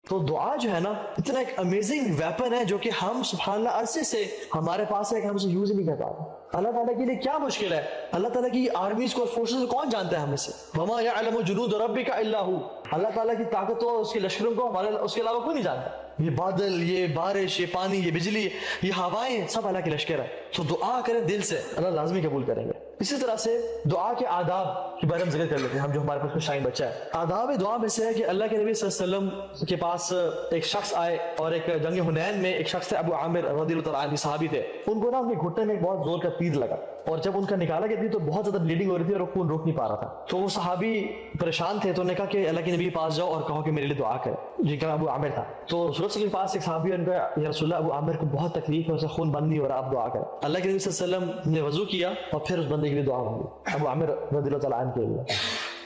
تو دعا جو ہے نا اتنا ایک امیزنگ ویپن ہے جو کہ ہم سبحان اللہ عرصے سے ہمارے پاس ہے کہ ہم اسے یوز ہی نہیں کر پاتے. اللہ تعالیٰ کے لیے کیا مشکل ہے؟ اللہ تعالیٰ کی آرمیز کو اور فورسز کو کون جانتا ہے ہمیں سے؟ وما یعلم جنود ربک الا هو. اللہ تعالیٰ کی طاقت اور اس کے لشکروں کو ہمارے اس کے علاوہ کوئی نہیں جانتا. یہ بادل، یہ بارش، یہ پانی، یہ بجلی، یہ ہوائیں، سب اللہ کے لشکر ہے. تو دعا کریں دل سے، اللہ لازمی قبول کریں گے. اسی طرح سے دعا کے آداب کے بارے میں ذکر کر لیتے ہیں ہم جو ہمارے پاس کچھ ٹائم بچا ہے. آداب دعا میں سے ہے کہ اللہ کے نبی صلی اللہ علیہ وسلم کے پاس ایک شخص آئے اور ایک جنگ حنین میں ایک شخص تھے ابو عامر رضی اللہ تعالیٰ عنہ، صحابی تھے. ان کو نا ان کے گھٹنے میں بہت زور کا تیر لگا اور جب ان کا نکالا گیا تھی تو بہت زیادہ بلیڈنگ ہو رہی تھی اور خون روک نہیں پا رہا تھا. تو وہ صحابی پریشان تھے تو انہوں نے کہا کہ اللہ کے نبی کے پاس جاؤ اور کہو کہ میرے لیے دعا کرے، جن کا ابو عامر تھا. تو رسول اللہ کے پاس ایک صحابی ان کا یا رسول اللہ ابو عامر کو بہت تکلیف ہے، اسے خون بند نہیں ہو رہا، آپ دعا کریں. اللہ کے نبی صلی اللہ علیہ وسلم نے وضو کیا اور پھر اس بندے کے لیے دعا مانگی ابو عامر رضی اللہ تعالیٰ عنہ کے لیے.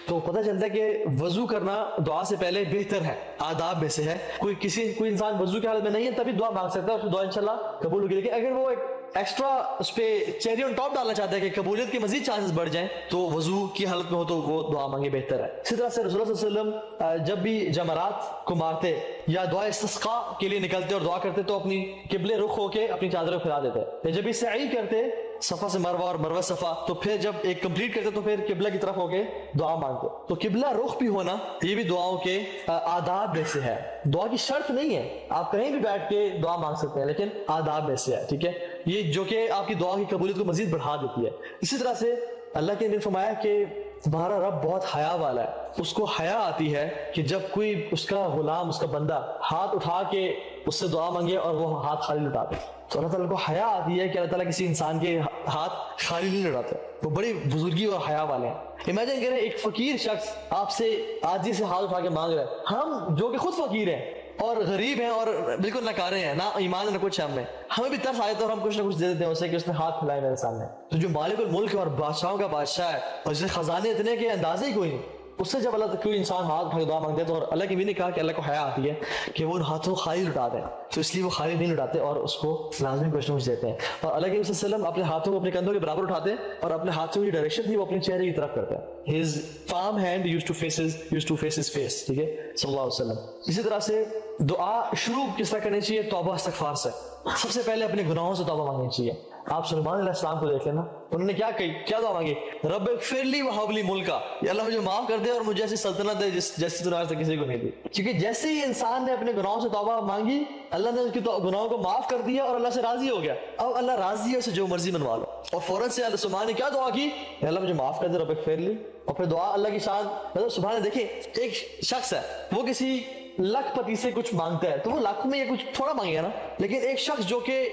تو پتہ چلتا ہے کہ وضو کرنا دعا سے پہلے بہتر ہے، آداب میں سے ہے. کوئی انسان وضو کی حالت میں نہیں ہے تبھی دعا مانگ سکتا ہے، اس کی دعا انشاءاللہ قبول ہوگی. لیکن اگر وہ ایک ایکسٹرا اس پہ چیری آن ٹاپ ڈالنا چاہتا ہے کہ قبولیت کے مزید چانسز بڑھ جائیں تو وضو کی حالت میں ہو تو وہ دعا مانگے بہتر ہے. اسی طرح سے رسول اللہ صلی اللہ علیہ وسلم جب بھی جمرات کو مارتے یا دعا استسقاء کے لیے نکلتے اور دعا کرتے تو اپنی قبلے رخ ہو کے اپنی چادر کو پھیلا دیتے. جب بھی سعی کرتے صفا سے مروہ اور مروہ صفا تو پھر جب ایک کمپلیٹ کرتے تو پھر قبلہ کی طرف ہو کے دعا مانگتے. تو قبلہ رخ بھی ہونا یہ بھی دعاؤں کے آداب میں سے ہے. دعا کی شرط نہیں ہے، آپ کہیں بھی بیٹھ کے دعا مانگ سکتے ہیں، لیکن آداب میں سے ہے. ٹھیک ہے، یہ جو کہ آپ کی دعا کی قبولیت کو مزید بڑھا دیتی ہے. اسی طرح سے اللہ کے نے فرمایا کہ تمہارا رب بہت حیا والا ہے. اس کو حیا آتی ہے کہ جب کوئی اس کا غلام، اس کا بندہ ہاتھ اٹھا کے اس سے دعا مانگے اور وہ ہاتھ خالی لٹا دے. تو اللہ تعالیٰ کو حیا آتی ہے کہ اللہ تعالیٰ کسی انسان کے ہاتھ خالی نہیں لٹاتے. وہ بڑی بزرگی اور حیا والے ہیں. امیجن کریں ایک فقیر شخص آپ سے آجزی سے ہاتھ اٹھا کے مانگ رہا ہے. ہم جو کہ خود فقیر ہیں اور غریب ہیں اور بالکل ناکارے ہیں، نہ ایمان نہ کچھ ہم میں، ہمیں بھی ترس آئے تو اور ہم کچھ نہ کچھ دے دیتے ہیں اسے کہ اس نے ہاتھ پھیلائے میرے سامنے. تو جو مالک الملک ہے اور بادشاہوں کا بادشاہ ہے اور جسے خزانے اتنے کہ اندازے ہی کوئی نہیں، اس سے جب اللہ کوئی انسان ہاتھ اٹھا کے دعا مانگتے ہیں تو اللہ کی بھی نے کہا کہ اللہ کو حیا آتی ہے کہ وہ ان ہاتھوں کو خالی لٹا دیں. تو اس لیے وہ خالی نہیں لٹاتے اور اس کو لازمی کچھ نہ کچھ دیتے ہیں. اور اللہ کے وسلم اپنے ہاتھوں کو اپنے کندھوں کے برابر اٹھاتے ہیں اور اپنے ہاتھوں کی ڈائریکشن تھی وہ اپنے چہرے کی طرف کرتے ہیں. His palm hand used to face his face. ٹھیک ہے، صلی اللہ علیہ وسلم. اسی طرح سے دعا شروع کس طرح کرنی چاہیے؟ توبہ استغفار سے. سب سے پہلے اپنے گناہوں سے توبہ مانگنی چاہیے. آپ سلیمان علیہ السلام کو دیکھ لینا، انہوں نے کیا دعا مانگی؟ رب اغفر لی وہب لی ملکا، یا اللہ مجھے معاف کر دے اور مجھے ایسی سلطنت دے جیسی تو آج تک کسی کو نہیں دی. کیونکہ جیسے ہی انسان نے اپنے گناہوں سے توبہ مانگی اللہ نے اس کی گناہوں کو معاف کر دیا اور اللہ سے راضی ہو گیا. اب اللہ راضی ہے، اسے جو مرضی منوا لو. اور فوراً سے اللہ سبحان نے کیا دعا کی؟ اللہ مجھے معاف کر دے، رب اغفر لی. اور پھر دعا اللہ کی شان، مطلب سبحان نے دیکھیں ایک شخص ہے وہ کسی لاکھ پتی سے کچھ مانگتا ہے تو وہ لاکھ میں یہ کچھ تھوڑا مانگے گا نا، لیکن ایک شخص جو کہ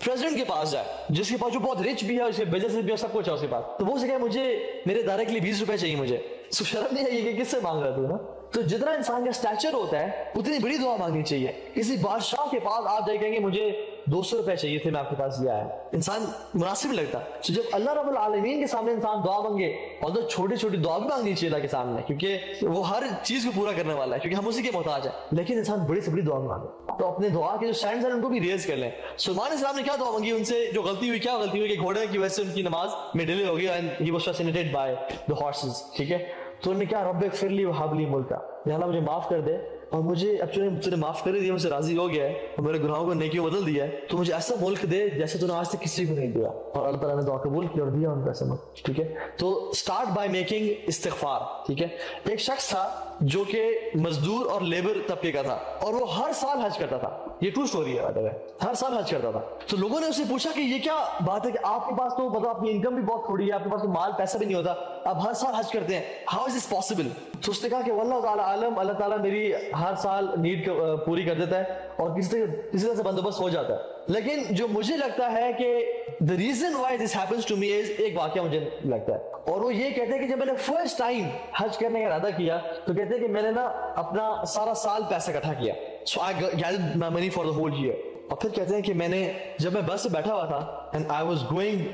پریزیڈنٹ کے پاس جائے، جس کے پاس جو بہت رچ بھی ہے، اس کے بزنس بھی ہے، سب کچھ ہے اس کے پاس، تو وہ سے کہے مجھے میرے ادارے کے لیے 20 روپے چاہیے مجھے، تو شرم نہیں ہے کہ کس سے مانگ رہا تو نا. تو جتنا انسان کا اسٹیچر ہوتا ہے اتنی بڑی دعا مانگنی چاہیے. کسی بادشاہ کے پاس آپ جائے کہیں گے مجھے 200 روپے چاہیے تھے، میں آپ کے پاس لیا ہے، انسان مناسب لگتا. تو جب اللہ رب العالمین کے سامنے انسان دعا مانگے، اور تو چھوٹی چھوٹی دعا بھی مانگنی چاہیے اللہ کے سامنے، کیونکہ وہ ہر چیز کو پورا کرنے والا ہے، کیونکہ ہم اسی کے محتاج ہیں. لیکن انسان بڑی سے بڑی دعا مانگے تو اپنے دعا کے جو سٹینڈز ہیں ان کو بھی ریز کر لیں. سلیمان علیہ السلام نے کیا دعا مانگی؟ ان سے جو غلطی ہوئی، کیا غلطی ہوئی کہ گھوڑے کی وجہ سے ان کی نماز میں ڈیلے ہو گئی، and he was fascinated by the horses. ٹھیک ہے، تو انہوں نے کیا؟ رب اغفر لی وہب لی ملکا، یا اللہ مجھے معاف کر دے اور مجھے اب تو نے معاف کر دیا، مجھ سے راضی ہو گیا ہے اور میرے گناہوں کو نیکیوں بدل دیا ہے، تو مجھے ایسا ملک دے جیسے تو نے آج تک کسی کو نہیں دیا. اور اللہ تعالیٰ نے دعا قبول کی اور دیا ان کو ایسا ملک. ٹھیک ہے، تو اسٹارٹ بائی میکنگ استغفار. ٹھیک ہے، ایک شخص تھا جو کہ مزدور اور لیبر طبقے کا تھا اور وہ ہر سال حج کرتا تھا. یہ ٹرو اسٹوری ہے، ہر سال حج کرتا تھا. تو لوگوں نے اسے پوچھا کہ یہ کیا بات ہے کہ آپ کے پاس تو مطلب اپنی انکم بھی بہت تھوڑی ہے، آپ کے پاس تو مال پیسہ بھی نہیں ہوتا، آپ ہر سال حج کرتے ہیں، ہاؤ از دس پاسبل؟ تو اس نے کہا کہ واللہ تعالیٰ عالم، اللہ تعالیٰ میری ہر سال نیڈ پوری کر دیتا ہے اور کسی طرح سے بندوبست ہو جاتا ہے. لیکن جو مجھے لگتا ہے کہ the reason why this happens to me is، ایک واقعہ مجھے لگتا ہے، اور وہ یہ کہتے ہیں کہ جب میں نے فرسٹ ٹائم حج کرنے کا ارادہ کیا تو کہتے ہیں کہ میں نے نا اپنا سارا سال پیسہ اکٹھا کیا، so I gathered my money for the whole year. اور پھر کہتے ہیں کہ میں نے جب میں بس سے بیٹھا ہوا تھا and I was going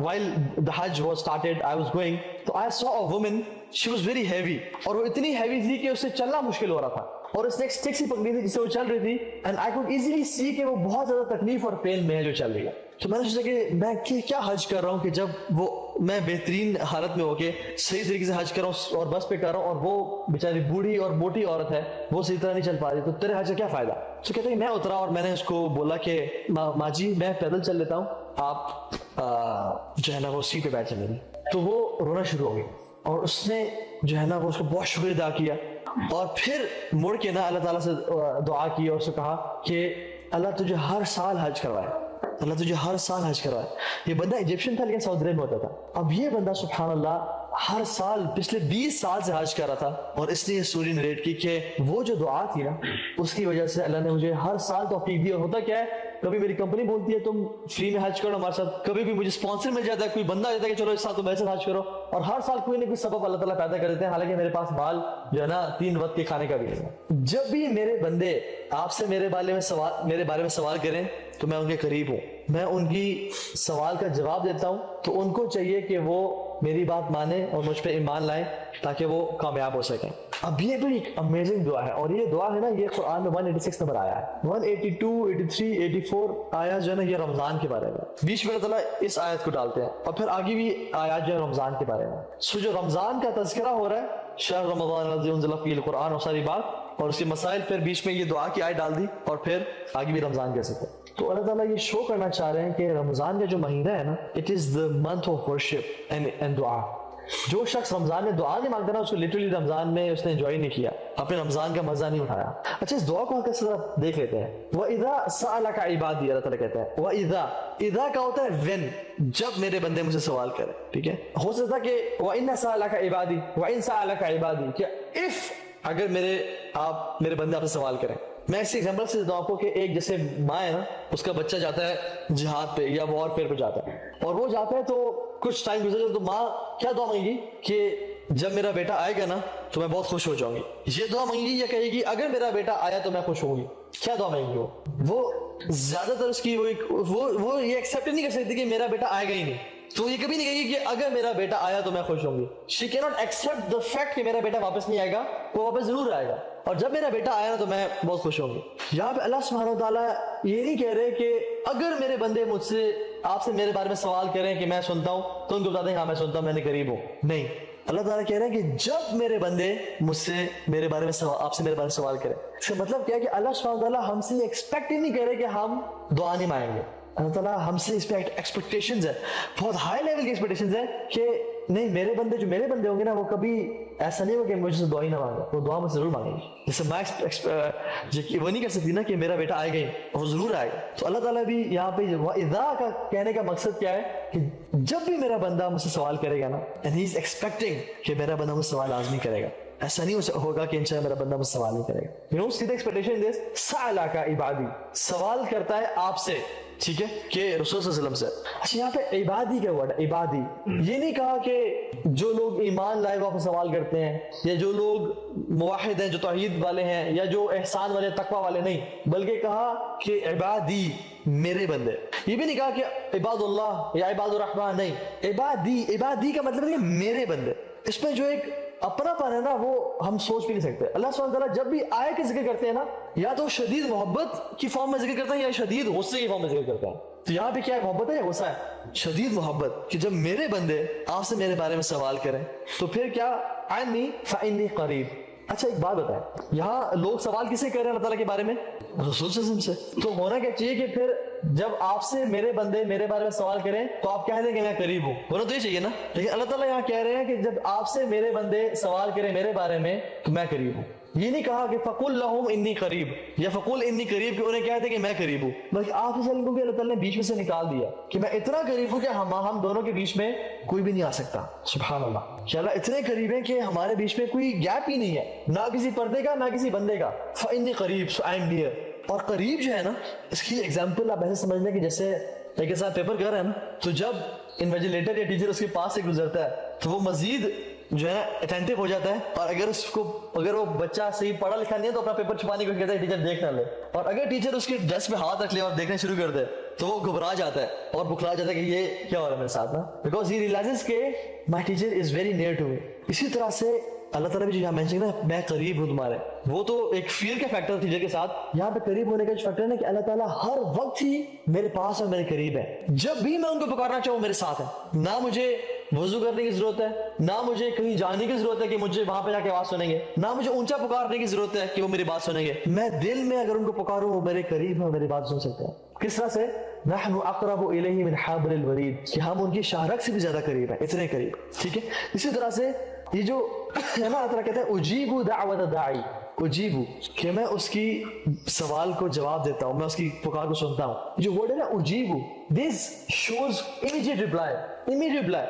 while the Hajj was started, I was going, تو I saw a woman, she was very heavy، اور وہ اتنی ہیوی تھی کہ اسے چلنا مشکل ہو رہا تھا. اور اس نے ایک اسٹک سی پکڑی تھی جس سے وہ چل رہی تھی, and I could easily see کہ وہ بہت زیادہ تکلیف اور پین میں ہے جو چل رہی ہے. تو میں نے سوچا کہ میں کیا حج کر رہا ہوں کہ جب وہ میں بہترین حالت میں ہو کے صحیح طریقے سے حج کر رہا ہوں اور بس پہ کر رہا ہوں, اور وہ بیچاری بوڑھی اور موٹی عورت ہے, وہ صحیح طرح نہیں چل پا رہی, تو تیرے حج کا کیا فائدہ؟ تو کہتے ہیں میں اترا اور میں نے اس کو بولا کہ ماں جی میں پیدل چل لیتا ہوں, آپ جو ہے نا وہ سیٹ پہ بیٹھ جائیں. تو وہ رونا شروع ہو گئی اور اس نے جو ہے نا وہ اس کو بہت شکر ادا کیا, اور پھر مڑ کے نا اللہ تعالیٰ سے دعا کی اور اس سے کہا کہ اللہ تجھے ہر سال حج کروائے, اللہ تجھے ہر سال حج کروائے. یہ بندہ ایجپشن تھا لیکن سعودی عرب میں ہوتا تھا. اب یہ بندہ سبحان اللہ ہر سال پچھلے 20 سال سے حج کر رہا تھا, اور اس نے یہ سٹوری نریٹ کی کہ وہ جو دعا تھی نا اس کی وجہ سے اللہ نے مجھے ہر سال توفیق دی. اور ہوتا کیا ہے, کبھی میری کمپنی بولتی ہے تم فری میں حج کرو ہمارے ساتھ, کبھی بھی مجھے اسپانسر مل جاتا ہے, کوئی بندہ آ جاتا ہے کہ چلو اس سال تم ایسے حج کرو, اور ہر سال کوئی نہ کوئی سبب اللہ تعالیٰ پیدا کر دیتے ہیں. حالانکہ میرے پاس مال جو ہے نا 3 وقت کے کھانے کا بھی نہیں ہے. جب بھی میرے بندے آپ سے میرے بارے میں سوال کریں تو میں ان کے قریب ہوں, میں ان کی سوال کا جواب دیتا ہوں. تو ان کو چاہیے کہ وہ میری بات مانیں اور مجھ پہ ایمان لائیں تاکہ وہ کامیاب ہو سکیں. اب یہ بھی ایک امیزنگ دعا ہے, اور یہ دعا ہے نا یہ قرآن میں 186 نمبر آیا ہے. 182 83 84 آیات جو ہے نا یہ رمضان کے بارے میں, بیچ میں اللہ تعالیٰ اس آیت کو ڈالتے ہیں, اور پھر آگے بھی آیات جو ہے رمضان کے بارے میں. سو جو رمضان کا تذکرہ ہو رہا ہے, شہر رمضان الذی انزل فیہ القرآن اور ساری بات, اور اس کے مسائل, پھر بیچ میں یہ دعا کی آیت ڈال دی, اور پھر آگے بھی رمضان کیسے تھے. تو اللہ تعالیٰ یہ شو کرنا چاہ رہے ہیں کہ رمضان کا جو مہینہ ہے نا, it is the month of worship and دعا. جو شخص رمضان میں دعا نہیں مانگتا نا, اس کو لٹرلی رمضان میں اس نے انجوائے نہیں کیا, اپنے رمضان کا مزہ نہیں اٹھایا. اچھا اس دعا کو ہم کس طرح دیکھ لیتے ہیں. وَإِذَا سَأَلَكَ عِبَادِي, اللہ تعالیٰ کہتا ہے وَإِذَا, اِذَا کا ہوتا ہے when, جب میرے بندے مجھ سے سوال کریں. ٹھیک ہے, ہو سکتا کہ وَإِنَّ سَأَلَكَ عِبَادِي وَإِن سَأَلَكَ عِبَادِي, کہ if اگر میرے بندے آپ سے سوال کریں. میں اس ایگزامپل سے دیتا ہوں آپ کو کہ ایک جیسے ماں ہے نا, اس کا بچہ جاتا ہے جہاد پہ یا وار فیئر پہ جاتا ہے, اور وہ جاتا ہے تو کچھ ٹائم گزر جائے تو ماں کیا دعا مانگے گی کہ جب میرا بیٹا آئے گا نا تو میں بہت خوش ہو جاؤں گی. یہ دعا مانگے گی یا کہے گی اگر میرا بیٹا آیا تو میں خوش ہوں گی؟ کیا دعا مانگے گی وہ زیادہ تر اس کی وہ یہ ایکسیپٹ نہیں کر سکتی کہ میرا بیٹا آئے گا ہی نہیں, تو یہ کبھی نہیں کہے گی کہ اگر میرا بیٹا آیا تو میں خوش ہوں گی. شی کی ناٹ ایکسپٹ دا فیکٹ کہ میرا بیٹا واپس نہیں آئے گا, وہ واپس ضرور آئے گا, اور جب میرا بیٹا آیا نا تو میں بہت خوش ہوں گی. یہاں پہ اللہ سبحانہ و تعالیٰ یہ نہیں کہہ رہے کہ اگر میرے بندے مجھ سے آپ سے میرے بارے میں سوال کریں کہ میں سنتا ہوں تو ان کو بتا دیں ہاں میں سنتا ہوں, میں نے قریب ہوں. نہیں, اللہ تعالیٰ کہہ رہے ہیں کہ جب میرے بندے مجھ سے میرے بارے میں آپ سے میرے بارے میں سوال کریں. اس کا مطلب کیا ہے کہ اللہ سبحانہ و تعالیٰ ہم سے ایکسپیکٹ ہی نہیں کہہ رہے کہ ہم دعا نہیں مانگیں گے. اللہ تعالیٰ ہم سے اس پہ ایکسپیکٹیشنز ہے, بہت ہائی لیول کی ایکسپیکٹیشنز ہے کہ نہیں میرے بندے ہوں گے نا وہ کبھی ایسا نہیں ہوگا کہ مجھ سے دعا ہی نہ مانگے, وہ دعا مجھ سے ضرور مانگے گی. جیسے میں وہ نہیں کر سکتی نا کہ میرا بیٹا آئے گا, وہ ضرور آئے گا. تو اللہ تعالیٰ بھی یہاں پہ اذا کا کہنے کا مقصد کیا ہے کہ جب بھی میرا بندہ مجھ سے سوال کرے گا نا, اینڈ ہی از ایکسپیکٹنگ کہ میرا بندہ مجھ سے سوال لازمی کرے گا, ایسا نہیں ہوگا کہ انشاءاللہ میرا بندہ مجھ سے سوال نہیں کرے گا. یو نو سیدھا ایکسپیکٹیشن از سألک عبادی, سوال کرتا ہے آپ سے, ٹھیک ہے, کہ رسول صلی اللہ علیہ وسلم سے. اچھا یہاں پہ عبادی کا ورڈ ہے, عبادی. یہ نہیں کہا کہ جو لوگ ایمان لائے وہ آپ سے سوال کرتے ہیں, یا جو لوگ موحد ہیں, جو توحید والے ہیں, یا جو احسان والے, تقوی والے, نہیں, بلکہ کہا کہ عبادی, میرے بندے. یہ بھی نہیں کہا کہ عباد اللہ یا عباد الرحمن, نہیں, عبادی کا مطلب ہے میرے بندے. اس میں جو ایک اپنا پن ہے نا وہ ہم سوچ بھی نہیں سکتے. اللہ سبحانہ وتعالیٰ جب بھی آئے کا ذکر کرتے ہیں نا, یا تو شدید محبت کی فارم میں ذکر کرتے ہیں یا شدید غصے کی فارم میں ذکر کرتے ہیں. تو یہاں پہ کیا ہے, محبت ہے یا غصہ ہے؟ شدید محبت, کہ جب میرے بندے آپ سے میرے بارے میں سوال کریں تو پھر کیا, عنی فانی قریب. اچھا ایک بات بتائیں, یہاں لوگ سوال کسے کر رہے ہیں اللہ تعالیٰ کے بارے میں؟ رسول صلی اللہ علیہ وسلم سے. تو ہونا کیا چاہیے کہ پھر جب آپ سے میرے بندے میرے بارے میں سوال کریں تو آپ کہہ دیں کہ میں قریب ہوں, ہونا تو یہ چاہیے نا. لیکن اللہ تعالیٰ یہاں کہہ رہے ہیں کہ جب آپ سے میرے بندے سوال کریں میرے بارے میں تو میں قریب ہوں. یہ نہیں کہا کہ فقل لہم انی قریب یا فقل انی قریب, کہ انہیں کہتے کہ میں قریب ہوں, بلکہ آپ سے کو بھی اللہ تعالیٰ نے بیچ میں سے نکال دیا کہ میں اتنا قریب ہوں کہ ہم دونوں کے بیچ میں کوئی بھی نہیں آ سکتا. سبحان اللہ, کہ اللہ اتنے قریب ہیں کہ ہمارے بیچ میں کوئی گیپ ہی نہیں ہے, نہ کسی پردے کا نہ کسی بندے کا. فانی قریب, سو آئی ایم نیئر. اور قریب جو ہے نا, اس کی ایگزامپل آپ ایسے سمجھ لیں کہ جیسے ایک کے ساتھ پیپر کر رہے ہیں نا, تو جب انویجیلیٹر یا ٹیچر اس کے پاس سے گزرتا ہے تو وہ مزید جو ہے نا اٹینٹو ہو جاتا ہے, اور اگر وہ بچہ صحیح پڑھا لکھا نہیں ہے تو اپنا پیپر چھپانے کو کہتا ہے ٹیچر دیکھ نہ لے, اور اگر ٹیچر اس کے ڈیسک پہ ہاتھ رکھ لے اور دیکھنا شروع کر دے تو وہ گھبرا جاتا ہے اور بکھلا جاتا ہے کہ یہ کیا ہو رہا ہے میرے ساتھ نا, بیکاز ہی ریئلائزز کہ my teacher is very near to me. اسی طرح سے اللہ تعالیٰ بھی جو یہاں مینشن ہے میں قریب ہوں تمہارے, وہ تو ایک فیئر کا فیکٹر ٹیچر کے ساتھ, یہاں پہ قریب ہونے کا جو فیکٹر ہے کہ اللہ تعالیٰ ہر وقت ہی میرے پاس اور میرے قریب ہے. جب بھی میں ان کو پکارنا چاہوں میرے ساتھ ہے. نہ مجھے وضو کرنے کی ضرورت ہے, نہ مجھے کہیں جانے کی ضرورت ہے کہ مجھے وہاں پہ جا کے آواز سنیں گے, نہ مجھے اونچا پکارنے کی ضرورت ہے کہ وہ میری بات سنیں گے. میں دل میں اگر ان کو پکاروں وہ میرے قریب ہے, میری بات سن سکتے ہیں. کس طرح سے نحن اقرب الیہ من حبل الورید, کہ ہم ان کی شاہرگ سے بھی زیادہ قریب ہیں, اتنے قریب. ٹھیک ہے. اسی طرح سے یہ جو ہے نا اللہ تعالیٰ کہتا ہے اجیب دعوت الداعی, اجیب کہ میں اس کی سوال کو جواب دیتا ہوں, میں اس کی پکار کو سنتا ہوں. جو ورڈ ہے نا اجیب, this shows immediate reply, immediate reply.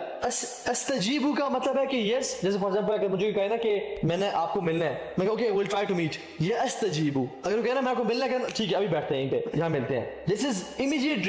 استجیبو کا مطلب ہے کہ یس, جیسے فار ایگزامپل اگر مجھے کہے نا کہ میں نے آپ کو ملنا ہے, میں okay will try to meet, یہ استجیبو. اگر وہ کہنا میں آپ کو ملنا ہے, ٹھیک ہے ابھی بیٹھتے ہیں یہیں پہ, یہاں ملتے ہیں, دس از امیڈیٹ